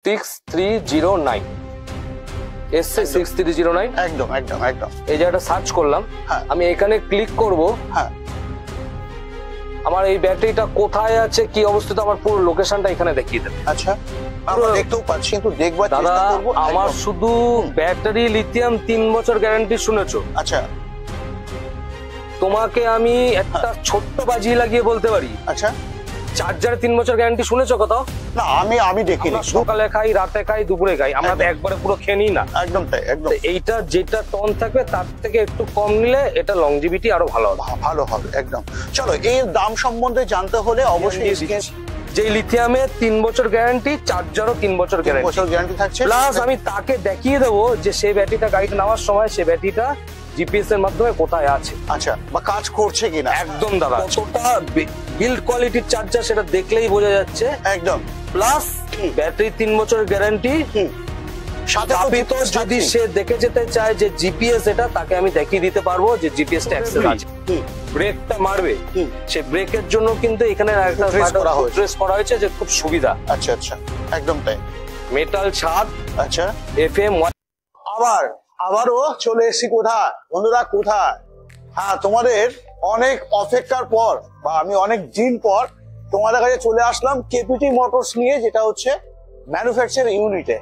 6309 এসছে 6309 একদম একদম একদম। এই জায়গাটা সার্চ করলাম, আমি এখানে ক্লিক করব। হ্যাঁ, আমার এই ব্যাটারিটা কোথায় আছে, কি অবস্থাতে, আমার পুরো লোকেশনটা এখানে দেখিয়ে দেবে। আচ্ছা, আমরা দেখতেও পাচ্ছি, কিন্তু দেখবার চেষ্টা করব। আমার শুধু ব্যাটারি লিথিয়াম 3 বছর গ্যারান্টি শুনেছো। আচ্ছা, তোমাকে আমি একটা ছোট্ট বাজি লাগিয়ে বলতে পারি। আচ্ছা, চার্জারে 3 বছর গ্যারান্টি শুনেছো কোথাও? না, আমি দেখিনি। সকালে খাই, রাতে খাই, দুপুরে খাই, আমরা তো একবারে পুরো খেয়ে নিই না। একদম তাই, একদম। এইটা যেটা টন থাকবে তার থেকে একটু কম নিলে এটা লংজিভিটি আরো ভালো হবে। ভালো হবে, একদম। চলো, এর দাম সম্বন্ধে জানতে হলে অবশ্যই যে লিথিয়ামে 3 বছর গ্যারান্টি, চার্জারও 3 বছর গ্যারান্টি থাকছে। প্লাস আমি তাকে দেখিয়ে দেবো যে সেই ব্যাটারিটা গাড়িতে নেওয়ার সময় সেই ব্যাটারিটা জিপিএস এর মাধ্যমে কোথায় আছে, আচ্ছা, বা কাজ করছে কিনা। একদম দাদা, কতটা বিল্ড কোয়ালিটির চার্জার সেটা দেখলেই বোঝা যাচ্ছে। একদম। প্লাস ব্যাটারি 3 বছরের গ্যারান্টি, সাথে যদি সে দেখে যেতে চায় যে জিপিএস এটা, তাকে আমি দেখিয়ে দিতে পারবো যে জিপিএস টা অ্যাক্সেস আছে। ব্রেকটা মারবে, সে ব্রেকের জন্য কিন্তু এখানে একটা ট্রেস করা হয়েছে যে খুব সুবিধা। আচ্ছা আচ্ছা, একদম তাই। মেটাল ছাদ, আচ্ছা, এফএম। আবারও চলে এসেছি কোথায় বন্ধুরা, কোথায়? হ্যাঁ, তোমাদের অনেক অপেক্ষার পর, বা আমি অনেক দিন পর তোমাদের কাছে চলে আসলাম কেপিটি মোটরস নিয়ে, যেটা হচ্ছে ম্যানুফ্যাকচার ইউনিটে।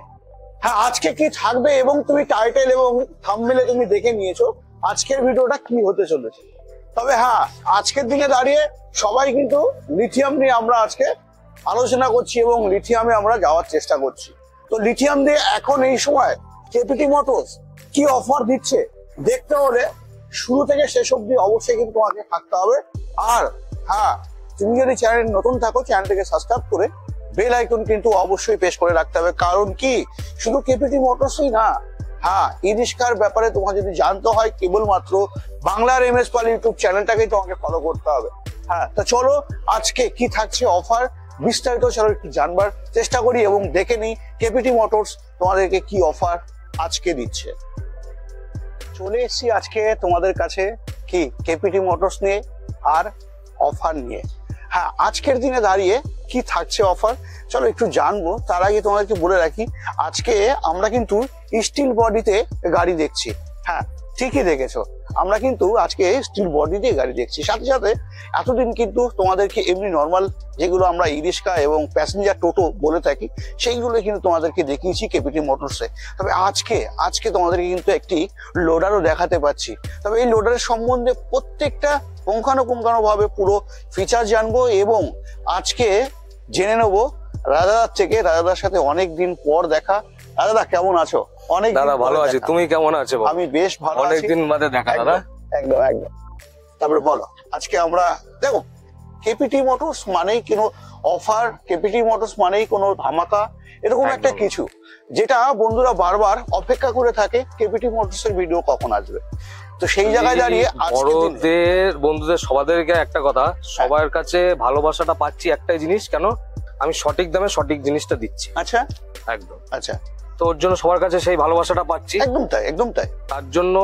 হ্যাঁ, আজকে কি থাকবে এবং তুমি টাইটেল এবং থাম্বনেলে তুমি দেখে নিয়েছো আজকের ভিডিওটা কি হতে চলেছে। তবে হ্যাঁ, আজকের দিনে দাঁড়িয়ে সবাই কিন্তু লিথিয়াম নিয়ে আমরা আজকে আলোচনা করছি এবং লিথিয়ামে আমরা যাওয়ার চেষ্টা করছি। তো লিথিয়াম দিয়ে এখন এই সময় কেপিটি মোটরস কি অফার দিচ্ছে দেখতে হলে শুরু থেকে শেষ অবধি অবশ্যই কিন্তু তোমাকে থাকতে হবে। আর হ্যাঁ, তুমি যদি চ্যানেল নতুন থাকো, চ্যানেলটিকে সাবস্ক্রাইব করে বেল আইকন কিন্তু অবশ্যই প্রেস করে রাখতে হবে। কারণ কি, শুধু কেপিটি মোটরসই না, হ্যাঁ, ই রিক্সার ব্যাপারে তোমার যদি জানতে হয় কেবলমাত্র বাংলার এমএস পাল ইউটিউব চ্যানেলটাকেই তোমাকে ফলো করতে হবে। হ্যাঁ, তো চলো আজকে কি থাকছে অফার বিস্তারিত চলো একটু জানবার চেষ্টা করি এবং দেখে নিই কেপিটি মোটরস তোমাদেরকে কি অফার আজকে দিচ্ছে। চলে এসেছি আজকে তোমাদের কাছে কি কেপিটি মোটরস নিয়ে আর অফার নিয়ে। হ্যাঁ, আজকের দিনে দাঁড়িয়ে কি থাকছে অফার চলো একটু জানবো। তার আগে তোমাদেরকে বলে রাখি, আজকে আমরা কিন্তু স্টিল বডিতে গাড়ি দেখছি। হ্যাঁ, ঠিকই দেখেছো, আমরা কিন্তু আজকে স্টিল বডি দিয়ে গাড়ি দেখছি। সাথে সাথে এতদিন কিন্তু তোমাদেরকে এমনি নর্মাল যেগুলো আমরা ই রিক্সা এবং প্যাসেঞ্জার টোটো বলে থাকি সেইগুলো কিন্তু তোমাদেরকে দেখিয়েছি কেপিটি মোটরসে। তবে আজকে তোমাদেরকে কিন্তু একটি লোডারও দেখাতে পাচ্ছি। তবে এই লোডারের সম্বন্ধে প্রত্যেকটা পুঙ্খানুপুঙ্খানুভাবে পুরো ফিচার জানবো এবং আজকে জেনে নেবো রাজাদার থেকে। রাজাদার সাথে অনেকদিন পর দেখা। রাজাদা, কেমন আছো? অনেক দাদা ভালো আছি, তুমি কেমন আছো? আমি বেশ ভালো আছি, অনেকদিন বাদে দেখা দাদা। একদম একদম। তারপরে বলো, আজকে আমরা দেখো কেপিটি মোটরস মানেই কোনো অফার, কেপিটি মোটরস মানেই কোনো ধামাকা, এরকম একটা কিছু যেটা বন্ধুরা বারবার অপেক্ষা করে থাকে কেপিটি মোটরস এর ভিডিও কখন আসবে। তো সেই জায়গায় দাঁড়িয়ে বন্ধুদের সবাদেরকে একটা কথা, সবার কাছে ভালোবাসাটা পাচ্ছি একটাই জিনিস, কেন আমি সঠিক দামে সঠিক জিনিসটা দিচ্ছি। আচ্ছা, একদম। আচ্ছা, তো ওর জন্য সবার কাছে সেই ভালোবাসাটা পাচ্ছি। একদম তাই, একদম তাই। তার জন্য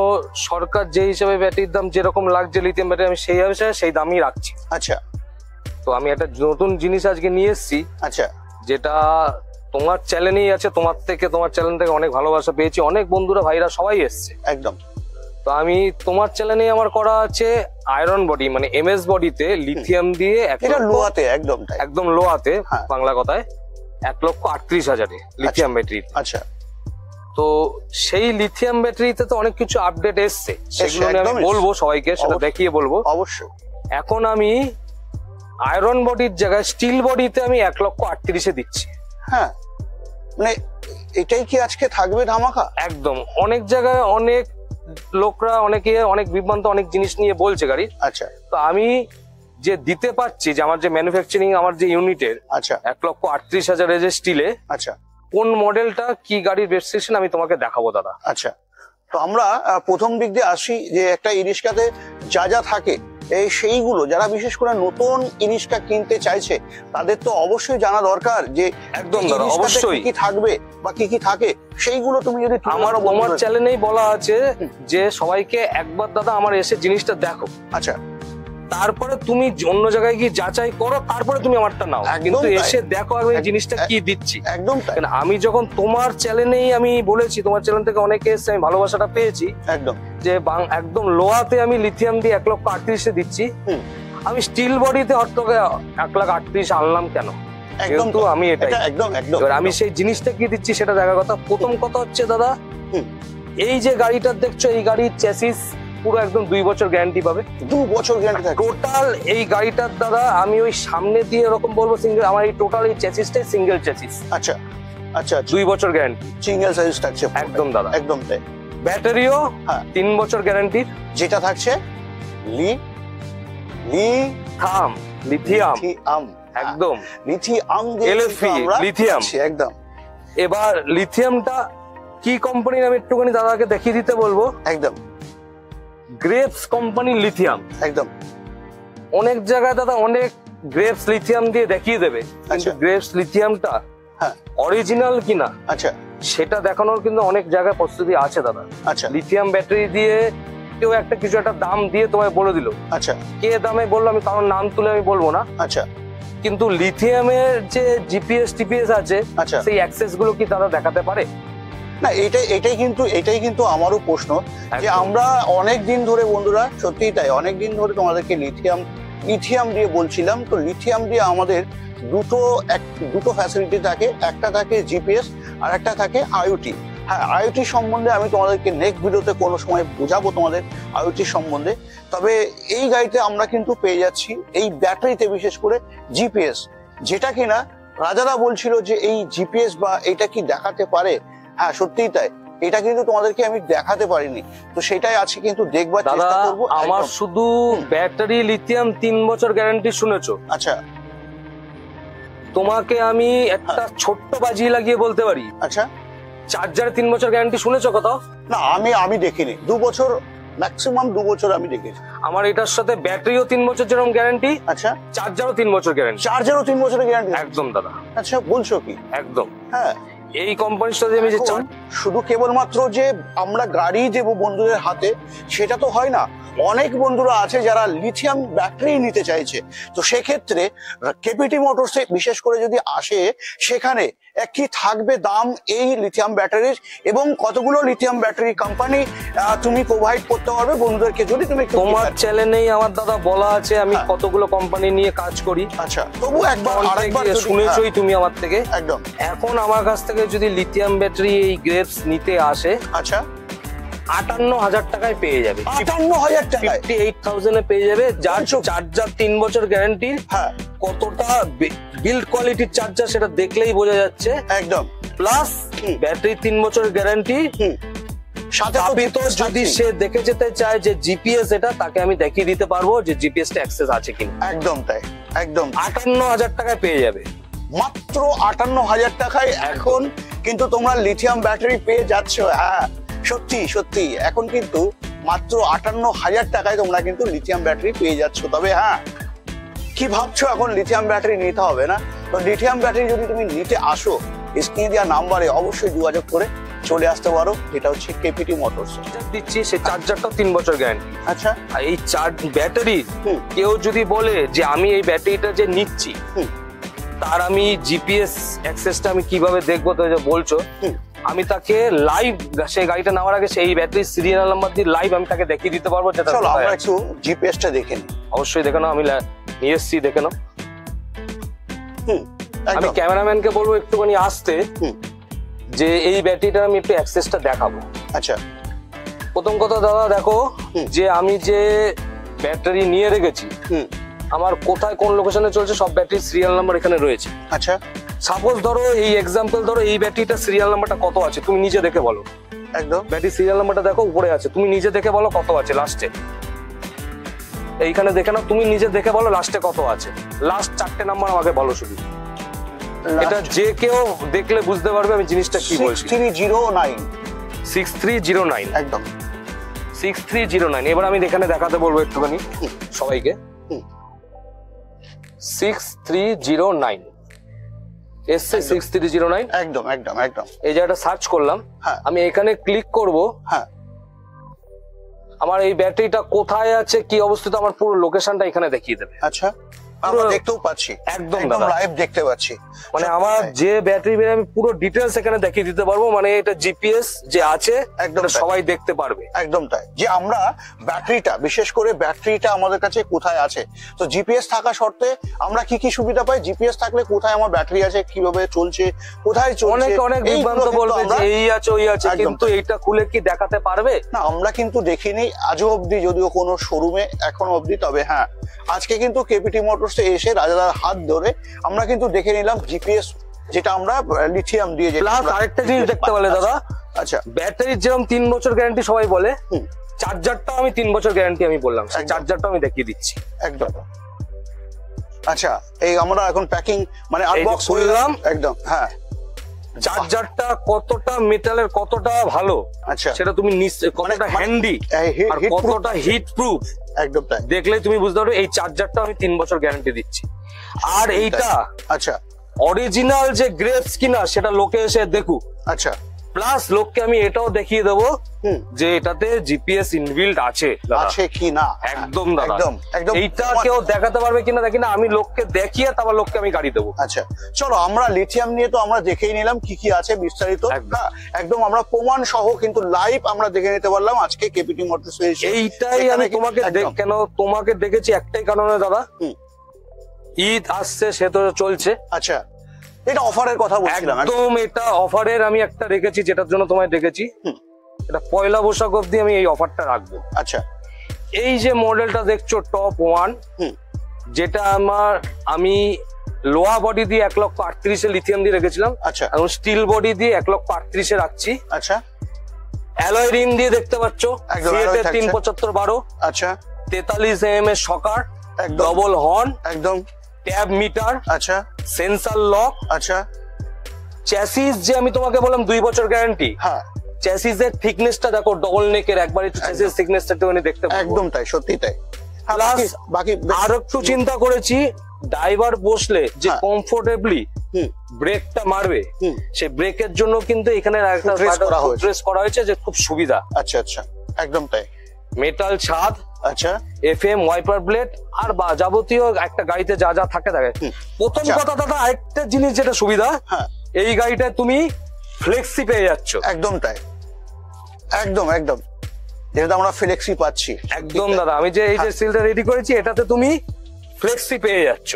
সরকার যে হিসাবে ব্যাটারির দাম যেরকম লাগছে লিথিয়াম ব্যাটারি, আমি সেই হিসাবে সেই দামই রাখছি। আচ্ছা, তো আমি একটা নতুন জিনিস আজকে নিয়ে এসেছি। আচ্ছা, যেটা তোমার চ্যানেলেই আছে, তোমার চ্যানেল থেকে অনেক ভালোবাসা পেয়েছি, অনেক বন্ধুরা ভাইরা সবাই এসছে। একদম। তো আমি তোমার চ্যানেলে আমার করা আছে আয়রন বডি, মানে এমএস বডিতে লিথিয়াম দিয়ে লোহাতে, একদম লোহাতে, বাংলা কথায় 1,38,000 লিথিয়াম ব্যাটারি। আচ্ছা, তো সেই লিথিয়াম ব্যাটারিতে তো অনেক কিছু আপডেট এসছে, সেগুলো আমি বলবো সবাইকে, সেটা দেখিয়ে বলবো অবশ্যই। এখন আমি আয়রন বডির জায়গায় স্টিল বডিতে আমি 1,38,000 দিচ্ছি। হ্যাঁ, মানে এটাই কি আজকে থাকবে ধামাকা? একদম। অনেক জায়গায় অনেক লোকরা অনেক বিভ্রান্ত অনেক জিনিস নিয়ে বলছে গাড়ি। আচ্ছা, তো আমি যে দিতে পারছি, যে আমার যে ম্যানুফ্যাকচারিং আমার যে ইউনিটের, আচ্ছা, 1,38,000 যে স্টিলে, আচ্ছা, কোন মডেলটা কি গাড়ির রেজিস্ট্রেশন আমি তোমাকে দেখাবো দাদা। আচ্ছা, তো আমরা প্রথম দিক দিয়ে আসি যে একটা ই রিক্সাতে যা যা থাকে এই সেইগুলো যারা বিশেষ করে নতুন ই রিক্সা কিনতে চাইছে তাদের তো অবশ্যই জানা দরকার যে একদম দাদা, অবশ্যই কি থাকবে বা কি থাকে সেইগুলো তুমি যদি আমার চ্যানেলেই বলা আছে যে সবাইকে একবার দাদা আমার এসে জিনিসটা দেখো। আচ্ছা, তারপরে তুমি অন্য জায়গায় গিয়ে যাচাই করো, তারপরে তুমি আমারটা নাও। কিন্তু এসে দেখো আমি এই জিনিসটা কি দিচ্ছি। একদম তাই। আমি যখন তোমার চ্যানেলেই আমি বলেছি, তোমার চ্যানেল থেকে অনেকে এসে আমি ভালোবাসাটা পেয়েছি একদম, যে একদম লোহাতে আমি লিথিয়াম দিয়ে 1,38,000 দিচ্ছি, আমি স্টিল বডিতে হয়তো 1,38,000 আনলাম কেন? কিন্তু আমি আমি সেই জিনিসটা কি দিচ্ছি সেটা দেখার কথা। প্রথম কথা হচ্ছে দাদা, এই যে গাড়িটা দেখছো, এই গাড়ির চ্যাসিস পুরো একদম 2 বছর গ্যারান্টি পাবে। 2 বছর গ্যারান্টি টোটাল এই গাড়িটার দাদা। আমি ওই সামনে দিয়ে এরকম বলবো সিঙ্গেল, আমার এই টোটাল এই চ্যাসিসটাই সিঙ্গেল চ্যাসিস। আচ্ছা আচ্ছা, 2 বছর গ্যারান্টি, সিঙ্গেল সাইজ থাকছে একদম দাদা, একদম তাই। ব্যাটারিও 3 বছর গ্যারান্টি, যেটা থাকছে লিথিয়াম একদম, লিথিয়াম লিথিয়াম একদম। এবার লিথিয়ামটা কি কোম্পানির আমি একটুখানি দাদাকে দেখিয়ে দিতে বলবো। একদম, গ্রেপস কোম্পানির লিথিয়াম। একদম, অনেক জায়গায় দাদা অনেক গ্রেপস লিথিয়াম দিয়ে দেখিয়ে দেবে, কিন্তু গ্রেপস লিথিয়ামটা অরিজিনাল কিনা আচ্ছা সেটা দেখানোর কিন্তু অনেক জায়গায় প্রস্তুতি আছে দাদা। আচ্ছা, লিথিয়াম ব্যাটারি দিয়ে কেউ একটা কিছু একটা দাম দিয়ে তোমায় বলে দিল, আচ্ছা কে দামে বললো আমি কারোর নাম তুলে আমি বলবো না, আচ্ছা, কিন্তু লিথিয়ামের যে জিপিএস টিপিএস আছে আচ্ছা, সেই অ্যাক্সেস গুলো কি তারা দেখাতে পারে? না, এটাই কিন্তু আমারও প্রশ্ন যে আমরা অনেক দিন ধরে বন্ধুরা, সত্যিই তাই, অনেক দিন ধরে তোমাদেরকে লিথিয়াম দিয়ে বলছিলাম। তো লিথিয়াম দিয়ে আমাদের দুটো ফ্যাসিলিটি থাকে, একটা থাকে জিপিএস আর একটা থাকে আইওটি। হ্যাঁ, আইওটি সম্বন্ধে আমি তোমাদেরকে নেক্সট ভিডিওতে কোনো সময় বোঝাবো তোমাদের আইওটি সম্বন্ধে। তবে এই গাড়িতে আমরা কিন্তু পেয়ে যাচ্ছি এই ব্যাটারিতে বিশেষ করে জিপিএস, যেটা কিনা রাজারা বলছিল যে এই জিপিএস বা এটা কি দেখাতে পারে। হ্যাঁ, সত্যিই তাই, এটা কিন্তু তোমাদেরকে আমি দেখাতে পারিনি, তো সেটাই আছে, কিন্তু দেখবার চেষ্টা করব। আমার শুধু ব্যাটারি লিথিয়াম 3 বছর গ্যারান্টি শুনেছো? আচ্ছা, তোমাকে আমি একটা ছোট্ট বাজি লাগিয়ে বলতে পারি। আচ্ছা, চার্জারে 3 বছর গ্যারান্টি শুনেছো কোথাও? না, আমি দেখিনি। 2 বছর, ম্যাক্সিমাম 2 বছর আমি দেখেছি। আমার এটার সাথে ব্যাটারিও 3 বছর যেরকম গ্যারান্টি, আচ্ছা, চার্জারও 3 বছর গ্যারান্টি। চার্জারও 3 বছরের গ্যারান্টি? একদম দাদা। আচ্ছা, বলছো কি? একদম। হ্যাঁ, এই কোম্পানির সাথে আমি যে শুধু কেবলমাত্র যে আমরা গাড়ি দেবো বন্ধুদের হাতে সেটা তো হয় না। অনেক বন্ধুরা আছে যারা লিথিয়াম ব্যাটারি নিতে চাইছে, তো সেক্ষেত্রে কেপিটি মোটরসে বিশেষ করে যদি আসে, সেখানে কি থাকবে দাম এই লিথিয়াম ব্যাটারির এবং কতগুলো লিথিয়াম ব্যাটারি কোম্পানি তুমি প্রোভাইড করতে পারবে বন্ধুদেরকে, যদি তুমি তোমার চ্যানেলেই আমার দাদা বলা আছে আমি কতগুলো কোম্পানি নিয়ে কাজ করি। আচ্ছা, তবু আরেকবার শুনেছই তুমি আমার থেকে। একদম। এখন আমার কাছ থেকে যদি লিথিয়াম ব্যাটারি এই গ্রেপস নিতে আসে, আচ্ছা, 58,000 টাকায় পেয়ে যাবে। 58,000 টাকায় 58,000 এ পেয়ে যাবে, যার চার্জার 3 বছর গ্যারান্টি। হ্যাঁ, কতটা বিল্ড কোয়ালিটির চার্জার সেটা দেখলেই বোঝা যাচ্ছে। একদম। প্লাস ব্যাটারি 3 বছর গ্যারান্টি, সাথে যদি সে দেখে যেতে চায় যে জিপিএস এটা, তাকে আমি দেখিয়ে দিতে পারবো যে জিপিএস টা অ্যাক্সেস আছে কিনা। একদম তাই, একদম। 58,000 টাকায় পেয়ে যাবে, মাত্র 58,000 টাকায় এখন কিন্তু তোমরা লিথিয়াম ব্যাটারি পেয়ে যাচ্ছ। হ্যাঁ, সত্যি সত্যি, এখন কিন্তু মাত্র 58,000 টাকায় তোমরা কিন্তু লিথিয়াম ব্যাটারি পেয়ে যাচ্ছ। তবে হ্যাঁ, কি ভাবছো এখন লিথিয়াম ব্যাটারি নিতে হবে না? তো লিথিয়াম ব্যাটারি যদি তুমি নিতে আসো, স্ক্রিনে দেওয়া নাম্বারে অবশ্যই যোগাযোগ করে চলে আসতে পারো। এটা হচ্ছে কেপিটি মোটরস দিচ্ছি, সে চার্জারটাও 3 বছর গ্যারান্টি। আচ্ছা, আর এই ব্যাটারি কেউ যদি বলে যে আমি এই ব্যাটারিটা যে নিচ্ছি তার আমি জিপিএস অ্যাক্সেসটা আমি কিভাবে দেখবো, তো বলছো, আমি তাকে লাইভ সেই গাড়িটা নেওয়ার আগে সেই ব্যাটারি সিরিয়াল নাম্বার দিয়ে লাইভ আমি তাকে দেখিয়ে দিতে পারবো। চলো আমরা একটু জিপিএসটা দেখে নিই। অবশ্যই দেখে নাও, আমি নিয়ে এসছি, দেখে নাও। আমি ক্যামেরাম্যানকে বলবো একটুখানি আসতে, যে এই ব্যাটারিটার আমি একটু অ্যাক্সেসটা দেখাবো। আচ্ছা, প্রথম কথা দাদা দেখো, যে আমি যে ব্যাটারি নিয়ে রেখেছি আমার কোথায় কোন লোকেশনে চলছে সব ব্যাটারি সিরিয়াল নাম্বার এখানে রয়েছে। আচ্ছা, সাপোজ ধরো এই এক্সাম্পল ধরো এই ব্যাটারিটা সিরিয়াল নাম্বারটা কত আছে তুমি নিজে দেখে বলো। একদম, ব্যাটারি সিরিয়াল নাম্বারটা দেখো উপরে আছে, তুমি নিজে দেখে বলো কত আছে লাস্টে। এইখানে দেখে নাও, তুমি নিজে দেখে বলো লাস্টে কত আছে। লাস্ট 4টে নাম্বার আমাকে বলো শুধু, এটা যে কেউ দেখলে বুঝতে পারবে আমি জিনিসটা কি বলছি। 6309 6309 একদম 6309। এবার আমি এখানে দেখাতে বলবো একটুখানি সবাইকে। 6309 এসছে, 6309 একদম একদম একদম। এই জায়গাটা সার্চ করলাম, আমি এখানে ক্লিক করব। হ্যাঁ, আমার এই ব্যাটারিটা কোথায় আছে, কি অবস্থিত, আমার পুরো লোকেশনটা এখানে দেখিয়ে দেবে। আচ্ছা, আমরা দেখতেও পাচ্ছি, একদম লাইভ দেখতে পাচ্ছি। মানে আমার যে ব্যাটারি আমি পুরো ডিটেলস এখানে দেখিয়ে দিতে পারবো, মানে এটা জিপিএস যে আছে একদম সবাই দেখতে পারবে। একদম তাই, যে আমরা ব্যাটারিটা, বিশেষ করে ব্যাটারিটা আমাদের কাছে কোথায় আছে, তো জিপিএস থাকা সত্ত্বে আমরা কি কি সুবিধা পাই, জিপিএস থাকলে কোথায় আমার ব্যাটারি আছে, কিভাবে চলছে, কোথায় চলছে, অনেক বিভ্রান্ত বলবে যে এই আছে ওই আছে, কিন্তু এইটা খুলে কি দেখাতে পারবে না? আমরা কিন্তু দেখিনি আজও অব্দি, যদিও কোনো শোরুমে এখনো অব্দি। তবে হ্যাঁ, আজকে কিন্তু কেপিটি মোটরস এসে রাজাদার হাত ধরে আমরা কিন্তু দেখে নিলাম জিপিএস, যেটা আমরা লিথিয়াম দিয়ে। প্লাস আরেকটা জিনিস দেখতে পারলে দাদা, আচ্ছা, ব্যাটারির যেরকম 3 বছর গ্যারান্টি সবাই বলে, চার্জারটাও আমি 3 বছর গ্যারান্টি আমি বললাম, সেই চার্জারটাও আমি দেখিয়ে দিচ্ছি একদম। আচ্ছা, এই আমরা এখন প্যাকিং মানে আনবক্স করলাম একদম। হ্যাঁ, চার্জারটা কতটা মেটালের, কতটা ভালো, আচ্ছা, সেটা তুমি কতটা হ্যান্ডি আর কতটা হিট প্রুফ, একদম তাই, দেখলে তুমি বুঝতে পারবে। এই চার্জারটা আমি 3 বছর গ্যারান্টি দিচ্ছি। আর এইটা আচ্ছা অরিজিনাল যে গ্রেপস কিনা সেটা লোকে এসে দেখুক। আচ্ছা, প্লাস লোককে আমি এটাও দেখিয়ে দেবো যে এটাতে জিপিএস ইনবিল্ট আছে কি না। একদম দাদা, একদম এইটা কেউ দেখাতে পারবে কিনা দেখি না, আমি লোককে দেখিয়ে তারপর লোককে আমি গাড়ি দেবো। আচ্ছা, চলো আমরা লিথিয়াম নিয়ে তো আমরা দেখেই নিলাম কি কি আছে বিস্তারিত, একদম আমরা প্রমাণ সহ কিন্তু লাইভ আমরা দেখে নিতে পারলাম আজকে কেপিটি মোটরস। এইটাই আমি তোমাকে কেন তোমাকে দেখেছি একটাই কারণে দাদা, ঈদ আসছে, সে তো চলছে। আচ্ছা, এটা অফারের কথা বলছিলাম, একদম এটা অফারের আমি একটা রেখেছি, যেটার জন্য তোমায় ডেকেছি। এটা পয়লা বৈশাখ অব্দি আমি এই অফারটা রাখবো। আচ্ছা, এই যে মডেলটা দেখছো টপ 1, যেটা আমি লোহা বডি দিয়ে 1,38,000 লিথিয়াম দিয়ে রেখেছিলাম। আচ্ছা, এবং স্টিল বডি দিয়ে 1,38,000 রাখছি। আচ্ছা, অ্যালয় রিং দিয়ে দেখতে পাচ্ছ, 375/12। আচ্ছা, 43 mm এর শকার, ডবল হর্ন, একদম ট্যাব মিটার, আচ্ছা, সেন্সর লক। আচ্ছা, চ্যাসিস যে আমি তোমাকে বললাম 2 বছর গ্যারান্টি, হ্যাঁ, চ্যাসিস এর থিকনেসটা দেখো, ডবল নেকের, একবার একটু চ্যাসিস থিকনেসটা একটুখানি দেখতে পাবো। একদম তাই, সত্যি তাই। প্লাস বাকি আর একটু চিন্তা করেছি, ড্রাইভার বসলে যে কমফোর্টেবলি ব্রেকটা মারবে, সেই ব্রেকের জন্য কিন্তু এখানে একটা ড্রেস করা হয়েছে, যে খুব সুবিধা। আচ্ছা আচ্ছা, একদম তাই। মেটাল ছাদ, আচ্ছা, এফএম ওয়াইপার ব্লেড, আর যাবতীয় একটা গাড়িতে যা যা থাকে। প্রথম কথা দাদা, আরেকটা জিনিস যেটা সুবিধা, এই গাড়িটায় তুমি ফ্লেক্সি পেয়ে যাচ্ছ। একদম তাই, একদম একদম, যেটা আমরা ফ্লেক্সি পাচ্ছি। একদম দাদা, আমি যে এই যে সিলটা রেডি করেছি, এটাতে তুমি ফ্লেক্সি পেয়ে যাচ্ছ।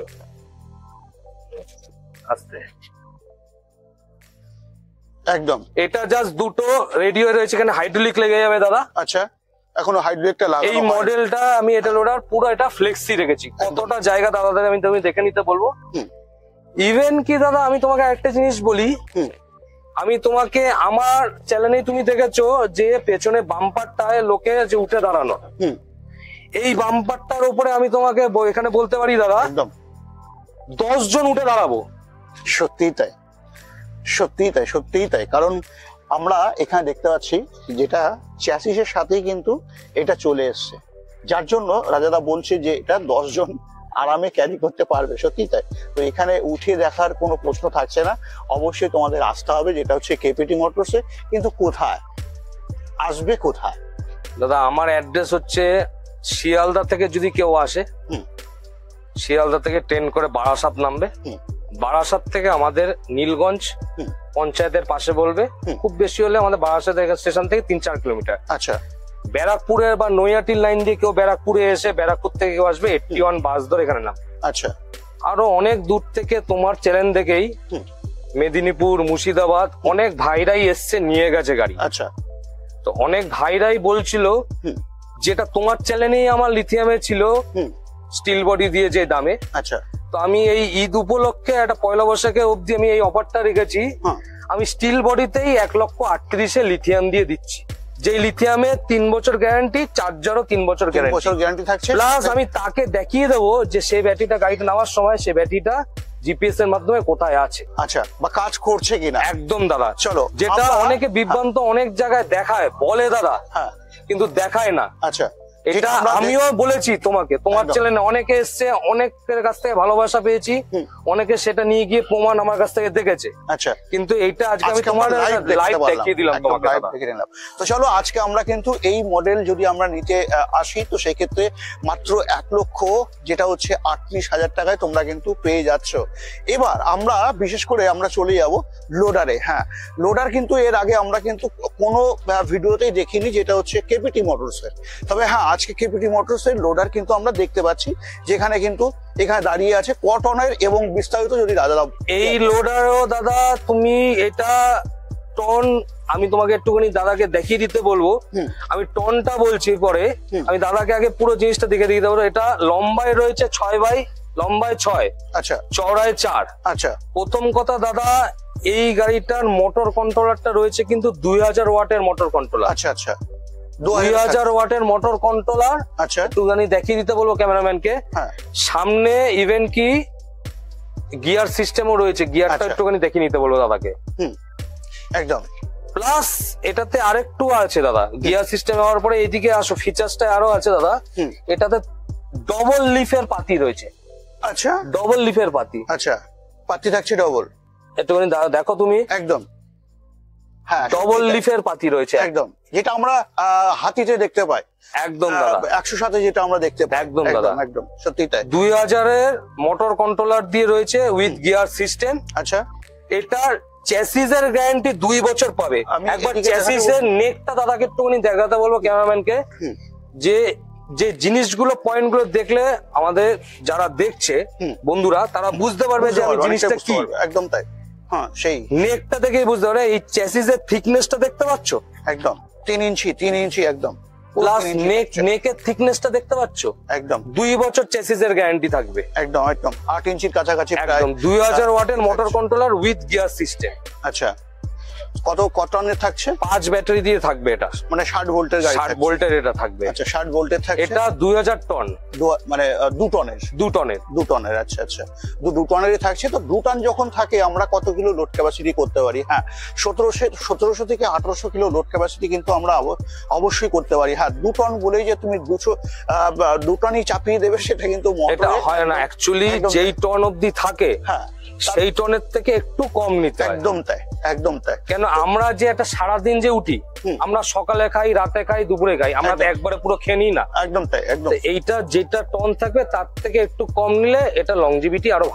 আস্তে, একদম। এটা জাস্ট দুটো রেডিও রয়েছে, এখানে হাইড্রোলিক লেগে যাবে দাদা। আচ্ছা, এখনো হাইড্রোলিকটা লাগানো। এই মডেলটা আমি এটা লোডার পুরো এটা ফ্লেক্সি রেখেছি। কতটা জায়গা দাদাদের আমি তুমি দেখে নিতে বলবো। ইভেন কি দাদা, আমি তোমাকে একটা জিনিস বলি, আমি তোমাকে আমার চ্যানেলে তুমি দেখেছো যে পেছনে বাম্পারটায় লোকে যে উঠে দাঁড়ানো, এই বাম্পারটার উপরে আমি তোমাকে এখানে বলতে পারি দাদা, একদম 10 জন উঠে দাঁড়াবো। সত্যিই তাই, সত্যিই তাই, সত্যিই তাই। কারণ আমরা এখানে দেখতে পাচ্ছি যেটা চ্যাসিসের সাথেই কিন্তু এটা চলে এসছে, যার জন্য রাজাদা বলছে যে এটা 10 জন আরামে ক্যারি করতে পারবে। সত্যি তাই। তো এখানে উঠে দেখার কোনো প্রশ্ন থাকছে না, অবশ্যই তোমাদের আসতে হবে, যেটা হচ্ছে কেপিটি মোটরসে। কিন্তু কোথায় আসবে, কোথায় দাদা? আমার অ্যাড্রেস হচ্ছে শিয়ালদা থেকে যদি কেউ আসে, শিয়ালদা থেকে ট্রেন করে বারাসাত নামবে, বারাসাত থেকে আমাদের নীলগঞ্জ পঞ্চায়েতের পাশে বলবে, খুব বেশি হলে আমাদের বারাসাত স্টেশন থেকে 3-4 কিলোমিটার। আচ্ছা, ব্যারাকপুরের বা নৈহাটির লাইন দিয়ে কেউ ব্যারাকপুরে এসে, ব্যারাকপুর থেকে কেউ আসবে 81 বাস ধরে এখানে নাম। আচ্ছা, আরো অনেক দূর থেকে তোমার চ্যানেল দেখেই মেদিনীপুর, মুর্শিদাবাদ অনেক ভাইরাই এসছে, নিয়ে গেছে গাড়ি। আচ্ছা, তো অনেক ভাইরাই বলছিল যেটা তোমার চ্যানেলেই আমার লিথিয়ামে ছিল স্টিল বডি দিয়ে যে দামে। আচ্ছা, তো আমি এই ঈদ উপলক্ষে একটা পয়লা বৈশাখে অবধি আমি এই অফারটা রেখেছি। আমি স্টিল বডিতেই 1,38,000 লিথিয়াম দিয়ে দিচ্ছি, যে লিথিয়ামে 3 বছর গ্যারান্টি, চার্জারও 3 বছর গ্যারান্টি থাকছে। প্লাস আমি তাকে দেখিয়ে দেবো যে সেই ব্যাটারিটা গাড়িটা নেওয়ার সময় সেই ব্যাটারিটা জিপিএস এর মাধ্যমে কোথায় আছে, আচ্ছা, বা কাজ করছে কিনা। একদম দাদা। চলো, যেটা অনেকে বিভ্রান্ত অনেক জায়গায় দেখায়, বলে দাদা, কিন্তু দেখায় না। আচ্ছা, এটা আমিও বলেছি তোমাকে, তোমার চ্যানেলে অনেকে এসছে, অনেকের কাছ থেকে ভালোবাসা পেয়েছি, অনেকে সেটা নিয়ে গিয়ে প্রমাণ আমার কাছ থেকে দেখেছে। আচ্ছা, কিন্তু এইটা আজকে আমি তোমার লাইভ দেখিয়ে দিলাম তোমাকে। তো চলো আজকে আমরা কিন্তু এই মডেল যদি আমরা নিতে আসি, তো সেই ক্ষেত্রে মাত্র 1 লক্ষ, যেটা হচ্ছে 38,000 টাকায় তোমরা কিন্তু পেয়ে যাচ্ছ। এবার আমরা বিশেষ করে আমরা চলে যাব লোডারে। হ্যাঁ, লোডার কিন্তু এর আগে আমরা কিন্তু কোনো ভিডিওতেই দেখিনি, যেটা হচ্ছে কেপিটি মোটরস এর। তবে হ্যাঁ, আজকে কেপিটি মোটরস এর লোডার কিন্তু আমরা দেখতে পাচ্ছি, যেখানে কিন্তু এখানে দাঁড়িয়ে আছে কটনের, এবং বিস্তারিত যদি দাদা এই লোডারও দাদা তুমি এটা টন, আমি তোমাকে একটুখানি দাদাকে দেখিয়ে দিতে বলবো। আমি টনটা বলছি পরে, আমি দাদাকে আগে পুরো জিনিসটা দেখে দিতে বলবো। এটা লম্বায় রয়েছে 6 বাই লম্বায় 6, আচ্ছা, চওড়ায় 4। আচ্ছা, প্রথম কথা দাদা, এই গাড়িটার মোটর কন্ট্রোলারটা রয়েছে কিন্তু 2000 ওয়াটের মোটর কন্ট্রোলার। আচ্ছা আচ্ছা, 2000 ওয়াটের মোটর কন্ট্রোলার। আচ্ছা, একটুখানি দেখিয়ে দিতে বলবো ক্যামেরাম্যানকে। সামনে ইভেন কি গিয়ার সিস্টেমও রয়েছে, গিয়ারটা একটুখানি দেখিয়ে নিতে বলবো দাদাকে। একদম। প্লাস এটাতে আরেকটু আছে দাদা, গিয়ার সিস্টেম হওয়ার পরে এইদিকে আসো, ফিচার্সটা আরো আছে দাদা। এটাতে ডবল লিফের পাতি রয়েছে। আচ্ছা, ডবল লিফের পাতি। আচ্ছা, পাতি থাকছে ডবল, একটুখানি দেখো তুমি। একদম, হ্যাঁ, ডবল লিফের পাতি রয়েছে একদম, যেটা আমরা হাতিতে দেখতে পাই। একদম দাদা, 107 যেটা আমরা দেখতে পাই। একদম দাদা, একদম সত্যি তাই। 2000 এর মোটর কন্ট্রোলার দিয়ে রয়েছে উইথ গিয়ার সিস্টেম। আচ্ছা, এটার চ্যাসিসের গ্যারান্টি 2 বছর পাবে। একবার চ্যাসিসের নেকটা দাদাকে একটুখানি দেখাতে বলবো ক্যামেরাম্যানকে, যে যে জিনিসগুলো পয়েন্টগুলো দেখলে আমাদের যারা দেখছে বন্ধুরা তারা বুঝতে পারবে যে জিনিসটা কি। একদম তাই, হ্যাঁ, সেই নেকটা দেখেই বুঝতে পারবে। এই চ্যাসিসের থিকনেসটা দেখতে পাচ্ছ, একদম 3 ইঞ্চি একদম। প্লাস নেকের থিকনেসটা দেখতে পাচ্ছ, একদম 2 বছর চ্যাসিসের গ্যারান্টি থাকবে। একদম একদম 8 ইঞ্চির কাছাকাছি, একদম 2000 ওয়াটের motor controller with gear system. আচ্ছা, কত টনের থাকছে? 5 ব্যাটারি দিয়ে থাকবে এটা, মানে 60 ভোল্টের গাড়ি, 60 ভোল্টের এটা থাকবে। আচ্ছা, 60 ভোল্টের থাকছে। এটা 2000 টন, মানে 2 টনের। আচ্ছা আচ্ছা, 2 টনেরই থাকছে। তো 2 টন যখন থাকে আমরা কত কিলো লোড ক্যাপাসিটি করতে পারি? হ্যাঁ, 1700 থেকে 1800 কিলো লোড ক্যাপাসিটি কিন্তু আমরা অবশ্যই করতে পারি। হ্যাঁ, 2 টন বলেই যে তুমি 2 টনই চাপিয়ে দেবে সেটা কিন্তু এটা হয় না। অ্যাকচুয়ালি যেই টন অবধি থাকে, হ্যাঁ, সেই টনের থেকে একটু কম নিতে হয়। একদম তাই, একদম তাই। কেন আমরা যে একটা সারাদিন যে উঠি, আমরা সকালে খাই, রাতে খাই, দুপুরে খাই, আমরা তো একবারে পুরো খেয়ে নিই না। একদম তাই, একদম। এইটা যেটা টন থাকবে তার থেকে একটু কম নিলে এটা লংজিভিটি আরো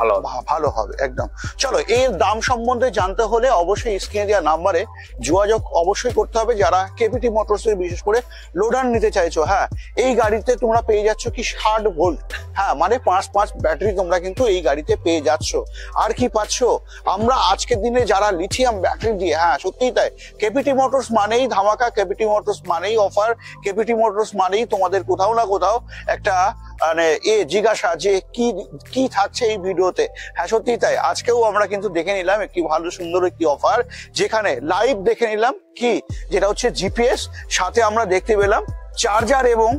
ভালো হবে। একদম। চলো, এর দাম সম্বন্ধে জানতে হলে অবশ্যই স্ক্রিনে দেওয়া নাম্বারে যোগাযোগ অবশ্যই করতে হবে যারা কেপিটি মোটরস এর বিশেষ করে লোডার নিতে চাইছো। হ্যাঁ, এই গাড়িতে তোমরা পেয়ে যাচ্ছ কি 60 ভোল্ট, হ্যাঁ, মানে 5 ব্যাটারি তোমরা কিন্তু এই গাড়িতে পেয়ে যাচ্ছ। আর কি পাচ্ছ? আমরা আজকের দিনে যারা লিথিয়াম ব্যাটারি দিয়ে, হ্যাঁ সত্যিই তাই, কেপিটি মোটরস মানেই ধামাকা, কেপিটি মোটরস মানেই অফার, কেপিটি মোটরস মানেই তোমাদের কোথাও না কোথাও একটা মানে জিজ্ঞাসা যে কি থাকছে এই ভিডিওতে। হ্যাঁ সত্যিই তাই, আজকেও আমরা কিন্তু দেখে নিলাম একটি ভালো সুন্দর একটি অফার, যেখানে লাইভ দেখে নিলাম কি, যেটা হচ্ছে জিপিএস, সাথে আমরা দেখতে পেলাম চার্জার এবং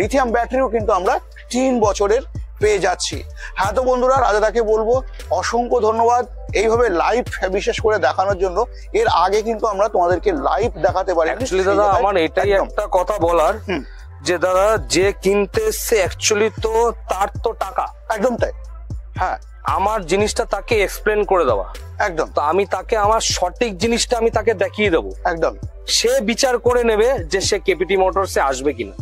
লিথিয়াম ব্যাটারিও কিন্তু আমরা 3 বছরের পেয়ে যাচ্ছি। হ্যাঁ, তো বন্ধুরা রাজাদাকে বলবো অসংখ্য ধন্যবাদ এইভাবে লাইভ বিশেষ করে দেখানোর জন্য। এর আগে কিন্তু আমরা তোমাদেরকে লাইভ দেখাতে পারি। অ্যাকচুয়ালি দাদা আমার এটাই একটা কথা বলার, যে দাদা যে কিনতে এসছে অ্যাকচুয়ালি তো তার তো টাকা। একদম তাই, হ্যাঁ, আমার জিনিসটা তাকে এক্সপ্লেন করে দেওয়া। একদম। তো আমি তাকে আমার সঠিক জিনিসটা আমি তাকে দেখিয়ে দেবো। একদম। সে বিচার করে নেবে যে সে কেপিটি মোটরসে আসবে কিনা।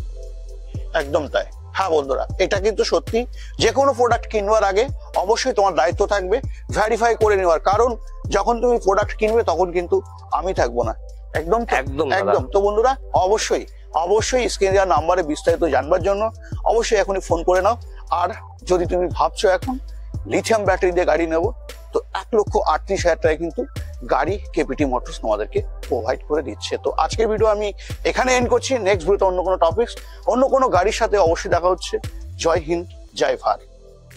একদম তাই। হ্যাঁ বন্ধুরা, এটা কিন্তু সত্যি, যে কোনো প্রোডাক্ট কিনবার আগে অবশ্যই তোমার দায়িত্ব থাকবে ভেরিফাই করে নেওয়ার, কারণ যখন তুমি প্রোডাক্ট কিনবে তখন কিন্তু আমি থাকবো না। একদম একদম একদম। তো বন্ধুরা অবশ্যই স্ক্রিনে দেওয়া নাম্বারে বিস্তারিত জানবার জন্য অবশ্যই এখনই ফোন করে নাও। আর যদি তুমি ভাবছো এখন লিথিয়াম ব্যাটারি দিয়ে গাড়ি নেবো, তো 1,38,000 টাকায় কিন্তু গাড়ি কেপিটি মোটরস তোমাদেরকে প্রোভাইড করে দিচ্ছে। তো আজকের ভিডিও আমি এখানে এন্ড করছি। নেক্সট ভিডিওতে অন্য কোনো টপিকস, অন্য কোনো গাড়ির সাথে অবশ্যই দেখা হচ্ছে। জয় হিন্দ, জয় ভারত।